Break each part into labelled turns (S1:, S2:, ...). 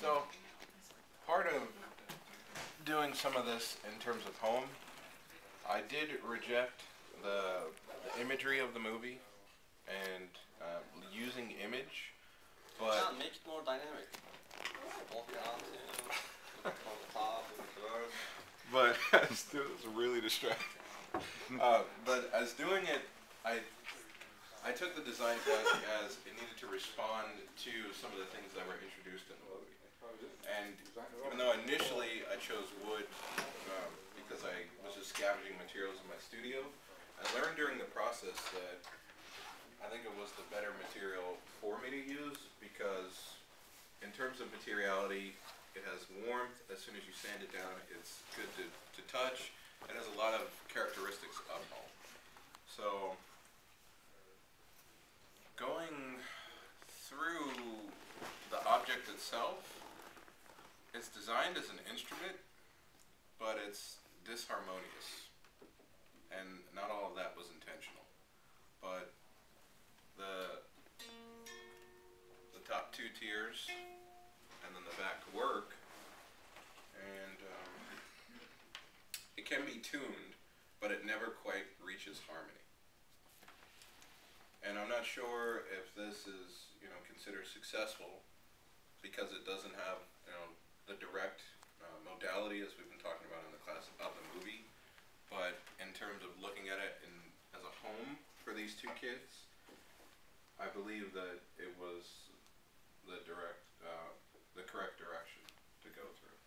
S1: So, part of doing some of this in terms of home, I did reject the imagery of the movie and using image, but
S2: Yeah, make it more dynamic. Walk around, on the top with the birds.
S1: but it's really distracting. But as doing it, I took the design class as it needed to respond to some of the things that were introduced in the movie. And even though initially I chose wood because I was just scavenging materials in my studio, I learned during the process that I think it was the better material for me to use because in terms of materiality, it has warmth. As soon as you sand it down, it's good to touch. It has a lot of characteristics of home. So going through the object itself, it's designed as an instrument, but it's disharmonious. And not all of that was intentional. But the top two tiers and then the back work, and it can be tuned, but it never quite reaches harmony. And I'm not sure if this is, considered successful because it doesn't have, the direct modality as we've been talking about in the class about the movie. But in terms of looking at it as a home for these two kids, I believe that it was the correct direction to go through.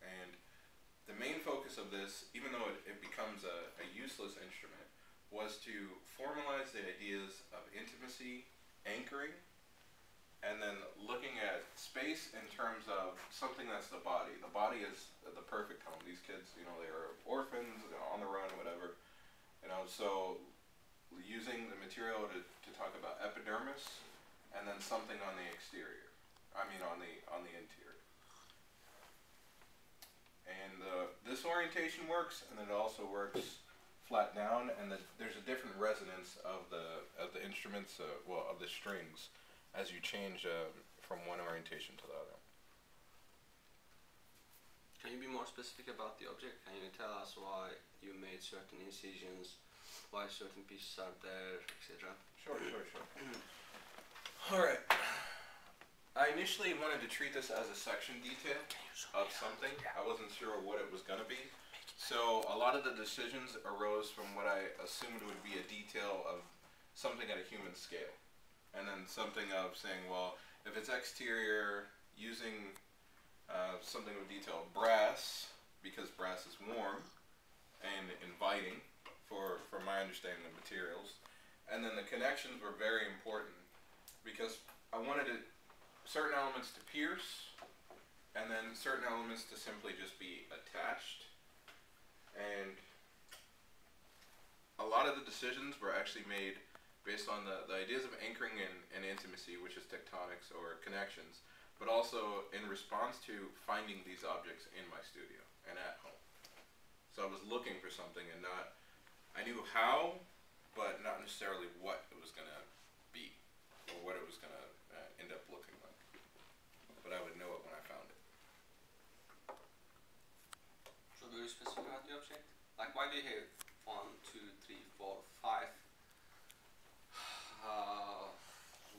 S1: And the main focus of this, even though it becomes a useless instrument, was to formalize the ideas of intimacy, anchoring, and then looking at space in terms of something that's the body. The body is the perfect home. These kids, they are orphans, on the run, whatever. So using the material to talk about epidermis, and then something on the exterior. I mean on the interior. And this orientation works, and then it also works flat down, and there's a different resonance of the instruments, of the strings, as you change from one orientation to the other.
S2: Can you be more specific about the object? Can you tell us why you made certain incisions, why certain pieces are there, etc.?
S1: Sure. Alright. I initially wanted to treat this as a section detail of something. I wasn't sure what it was going to be. So a lot of the decisions arose from what I assumed would be a detail of something at a human scale. And then something of saying, well, if it's exterior, using something with detail, brass, because brass is warm and inviting for my understanding of materials. And then the connections were very important because I wanted certain elements to pierce and then certain elements to simply just be attached. And a lot of the decisions were actually made based on the ideas of anchoring and intimacy, which is tectonics or connections, but also in response to finding these objects in my studio and at home. So I was looking for something and I knew how, but not necessarily what it was going to be or what it was going to end up looking like. But I would know it when I found it.
S2: So very specific about the object? Like why do you have 1, 2, 3, 4, 5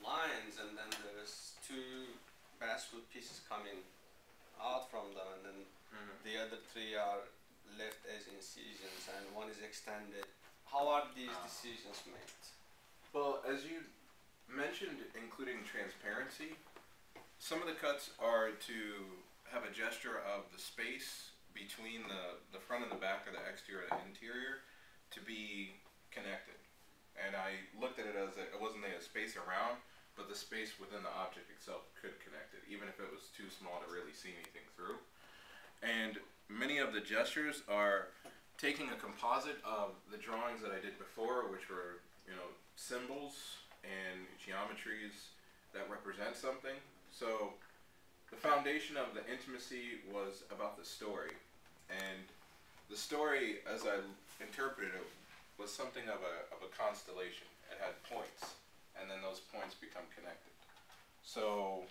S2: lines, and then there's 2 basswood pieces coming out from them, and then the other 3 are left as incisions and 1 is extended. How are these decisions made?
S1: Well, as you mentioned, including transparency, some of the cuts are to have a gesture of the space between the front and the back, or the exterior and the interior, to be connected. And I looked at it as it wasn't a space around, but the space within the object itself could connect it, even if it was too small to really see anything through. And many of the gestures are taking a composite of the drawings that I did before, which were, symbols and geometries that represent something. So the foundation of the intimacy was about the story. And the story, as I interpreted it, was something of a constellation. It had points, and then those points become connected. So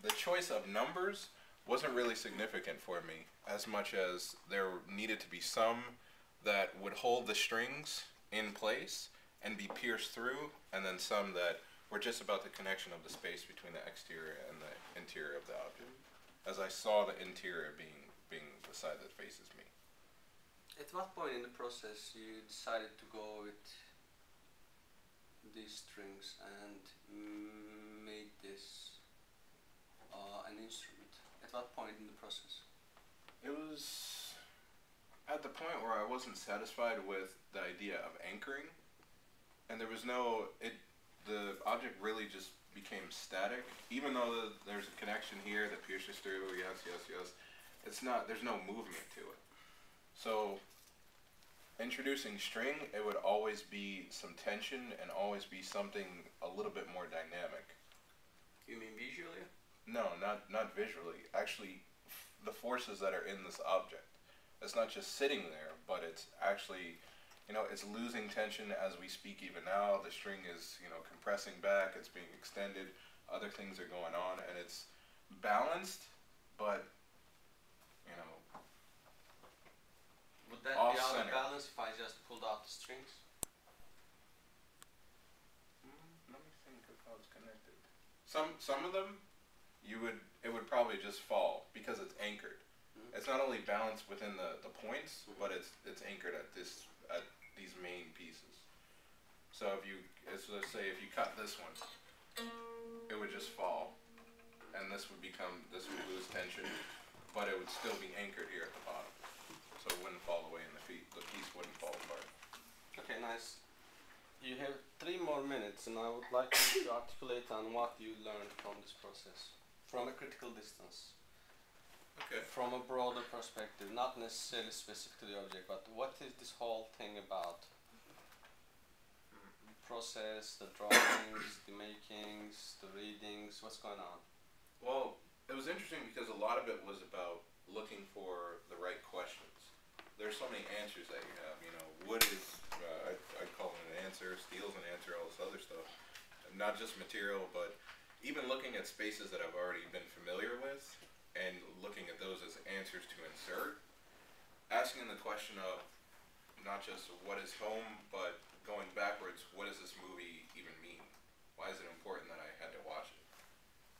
S1: the choice of numbers wasn't really significant for me as much as there needed to be some that would hold the strings in place and be pierced through, and then some that were just about the connection of the space between the exterior and the interior of the object. As I saw the interior being the side that faces me.
S2: At what point in the process you decided to go with these strings and made this an instrument? At what point in the process?
S1: It was at the point where I wasn't satisfied with the idea of anchoring, and there was the object really just became static, even though there's a connection here that pierces through, yes, there's no movement to it. So, introducing string, it would always be some tension and always be something a little bit more dynamic.
S2: You mean visually?
S1: No, not visually. Actually, the forces that are in this object. It's not just sitting there, but it's actually, it's losing tension as we speak even now. The string is, compressing back, it's being extended, other things are going on, and it's balanced, but,
S2: would that
S1: off
S2: be out of
S1: center.
S2: balance if I just pulled out the strings?
S1: Let me think if I was connected. Some of them, it would probably just fall because it's anchored. Mm-hmm. It's not only balanced within the points, mm-hmm. but it's anchored at these main pieces. So let's say if you cut this one, it would just fall, and this would lose tension, but it would still be anchored here at the bottom, so it wouldn't fall away in the feet. The piece wouldn't fall apart.
S2: Okay, nice. You have 3 more minutes, and I would like you to articulate on what you learned from this process, from a critical distance.
S1: Okay.
S2: From a broader perspective, not necessarily specific to the object, but what is this whole thing about? The process, the drawings, the makings, the readings, what's going on?
S1: Well, it was interesting because a lot of it was about looking for the right questions. There's so many answers that you have, wood is, I call it an answer, steel's an answer, all this other stuff. And not just material, but even looking at spaces that I've already been familiar with, and looking at those as answers to insert, asking the question of not just what is home, but going backwards, what does this movie even mean? Why is it important that I had to watch it?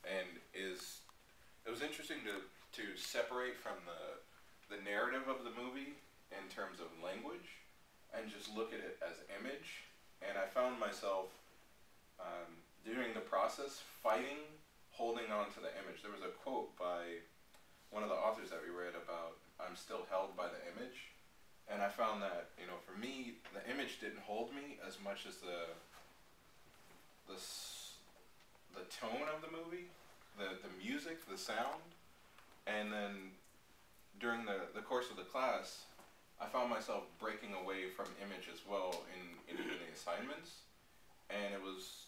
S1: And it was interesting to separate from the narrative of the movie in terms of language and just look at it as image. And I found myself during the process holding on to the image. There was a quote by one of the authors that we read about, I'm still held by the image. And I found that, for me, the image didn't hold me as much as the tone of the movie, the music, the sound. And then during the course of the class, I found myself breaking away from image as well in even the assignments. And it was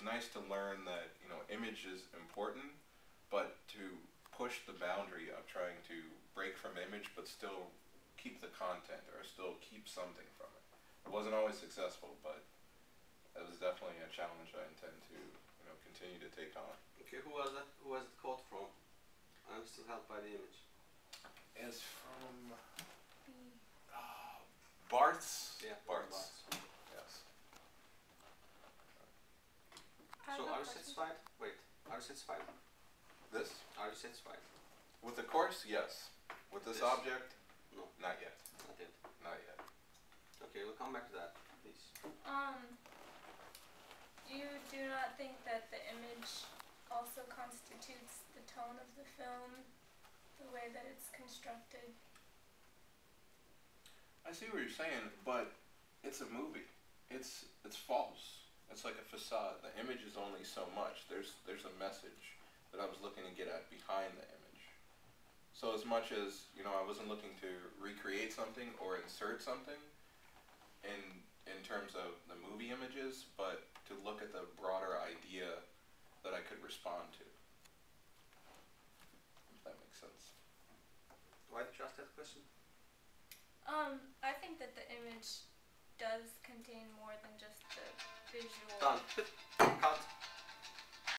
S1: nice to learn that, image is important, but to push the boundary of trying to break from image but still keep the content or still keep something from it. It wasn't always successful, but it was definitely a challenge I intend to continue to take on.
S2: Okay, who was that? Who was the quote from? I'm still held by the image.
S1: It's from Barthes.
S2: Yeah,
S1: Barthes. Yes.
S2: So are you satisfied? Wait, are you satisfied?
S1: This?
S2: Are you satisfied?
S1: With the course, yes. With this object,
S2: no.
S1: Not yet.
S2: Not yet.
S1: Not yet.
S2: Okay, we'll come back to that, please.
S3: You do not think that the image also constitutes the tone of the film, the way that it's constructed?
S1: I see what you're saying, but it's a movie. It's false. It's like a facade. The image is only so much. There's a message that I was looking to get at behind the image. So as much as, I wasn't looking to recreate something or insert something in terms of the movie images, but to look at the broader idea that I could respond to. If that makes sense.
S2: Why did you ask that question?
S3: I think that the image does contain more than just the visual.
S2: Done.